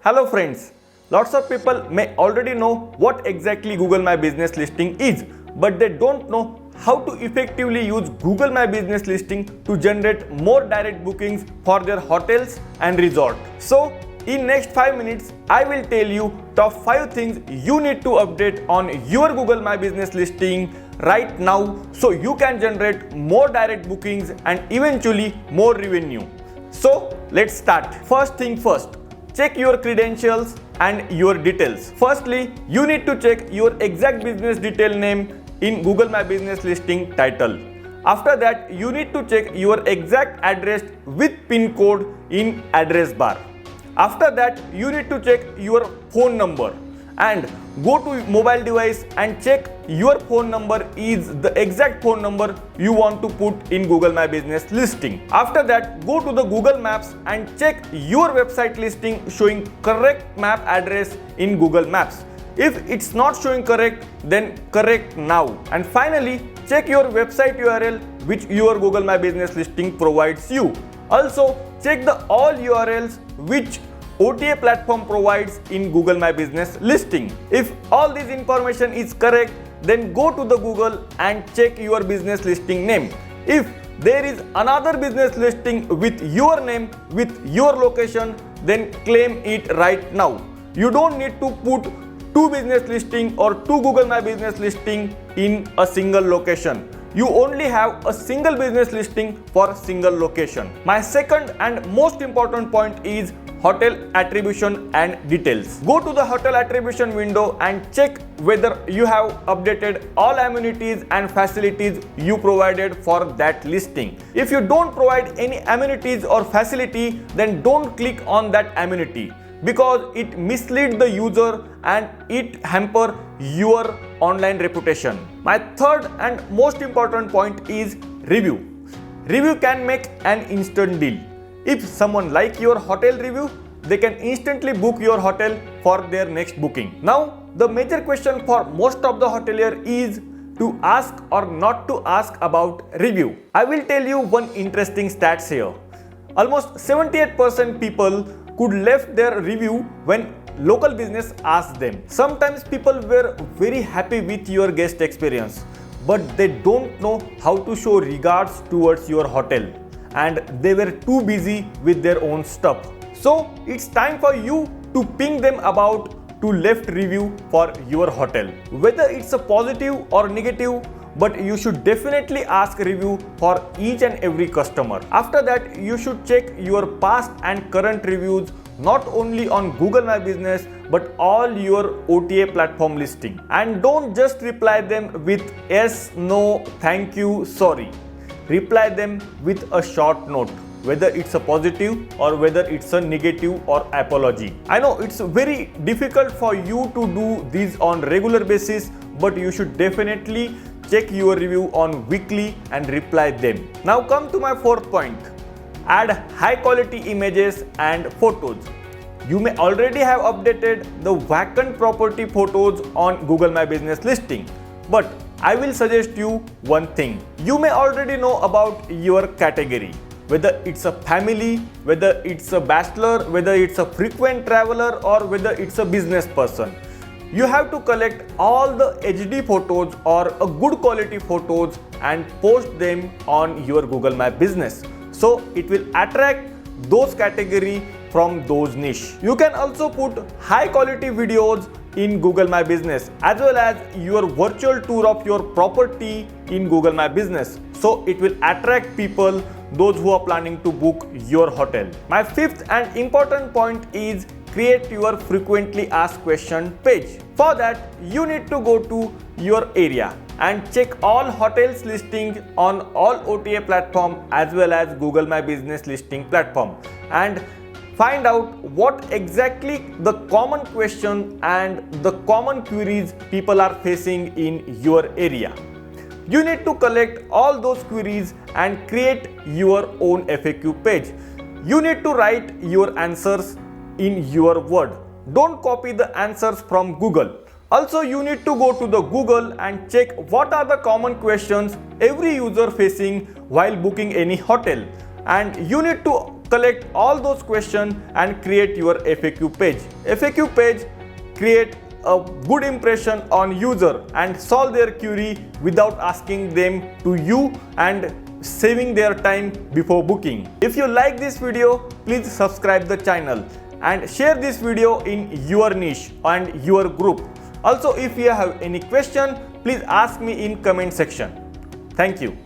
Hello friends, lots of people may already know what exactly Google My Business Listing is, but they don't know how to effectively use Google My Business Listing to generate more direct bookings for their hotels and resorts. So, in next 5 minutes, I will tell you top 5 things you need to update on your Google My Business Listing right now so you can generate more direct bookings and eventually more revenue. So, let's start. First thing first. Check your credentials and your details. Firstly, you need to check your exact business detail name in Google My Business Listing title. After that, you need to check your exact address with PIN code in address bar. After that, you need to check your phone number and go to mobile device and check your phone number is the exact phone number you want to put in Google My Business Listing. After that, go to the Google Maps and check your website listing showing correct map address in Google Maps. If it's not showing correct, then correct now. And finally, check your website URL which your Google My Business Listing provides you. Also, check the all URLs which OTA platform provides in Google My Business Listing. If all this information is correct, then go to the Google and check your business listing name. If there is another business listing with your name, with your location, then claim it right now. You don't need to put two business listing or two Google My Business Listing in a single location. You only have a single business listing for a single location. My second and most important point is hotel attribution and details. Go to the hotel attribution window and check whether you have updated all amenities and facilities you provided for that listing. If you don't provide any amenities or facility, then don't click on that amenity because it misleads the user and it hampers your online reputation. My third and most important point is review. Review can make an instant deal. If someone likes your hotel review, they can instantly book your hotel for their next booking. Now, the major question for most of the hotelier is to ask or not to ask about review. I will tell you one interesting stats here. Almost 78% people could left their review when local business asked them. Sometimes people were very happy with your guest experience, but they don't know how to show regards towards your hotel and they were too busy with their own stuff. So it's time for you to ping them about to left review for your hotel. Whether it's a positive or negative, but you should definitely ask review for each and every customer. After that, you should check your past and current reviews not only on Google My Business but all your OTA platform listing. And don't just reply them with yes, no, thank you, sorry. Reply them with a short note, whether it's a positive or whether it's a negative or apology. I know it's very difficult for you to do this on regular basis, but you should definitely check your review on weekly and reply them. Now come to my fourth point. Add high quality images and photos. You may already have updated the vacant property photos on Google My Business Listing, but I will suggest you one thing. You may already know about your category, whether it's a family, whether it's a bachelor, whether it's a frequent traveler, or whether it's a business person. You have to collect all the HD photos or a good quality photos and post them on your Google My Business. So it will attract those category from those niche. You can also put high quality videos in Google My Business as well as your virtual tour of your property in Google My Business. So it will attract people, those who are planning to book your hotel. My fifth and important point is create your frequently asked question page. For that, you need to go to your area and check all hotels listing on all OTA platform as well as Google My Business Listing platform and find out what exactly the common question and the common queries people are facing in your area. You need to collect all those queries and create your own FAQ page. You need to write your answers in your word. Don't copy the answers from Google. Also, you need to go to the Google and check what are the common questions every user facing while booking any hotel. And you need to collect all those questions and create your FAQ page. FAQ page create a good impression on user and solve their query without asking them to you and saving their time before booking. If you like this video, please subscribe the channel and share this video in your niche and your group. Also, if you have any question, please ask me in comment section. Thank you.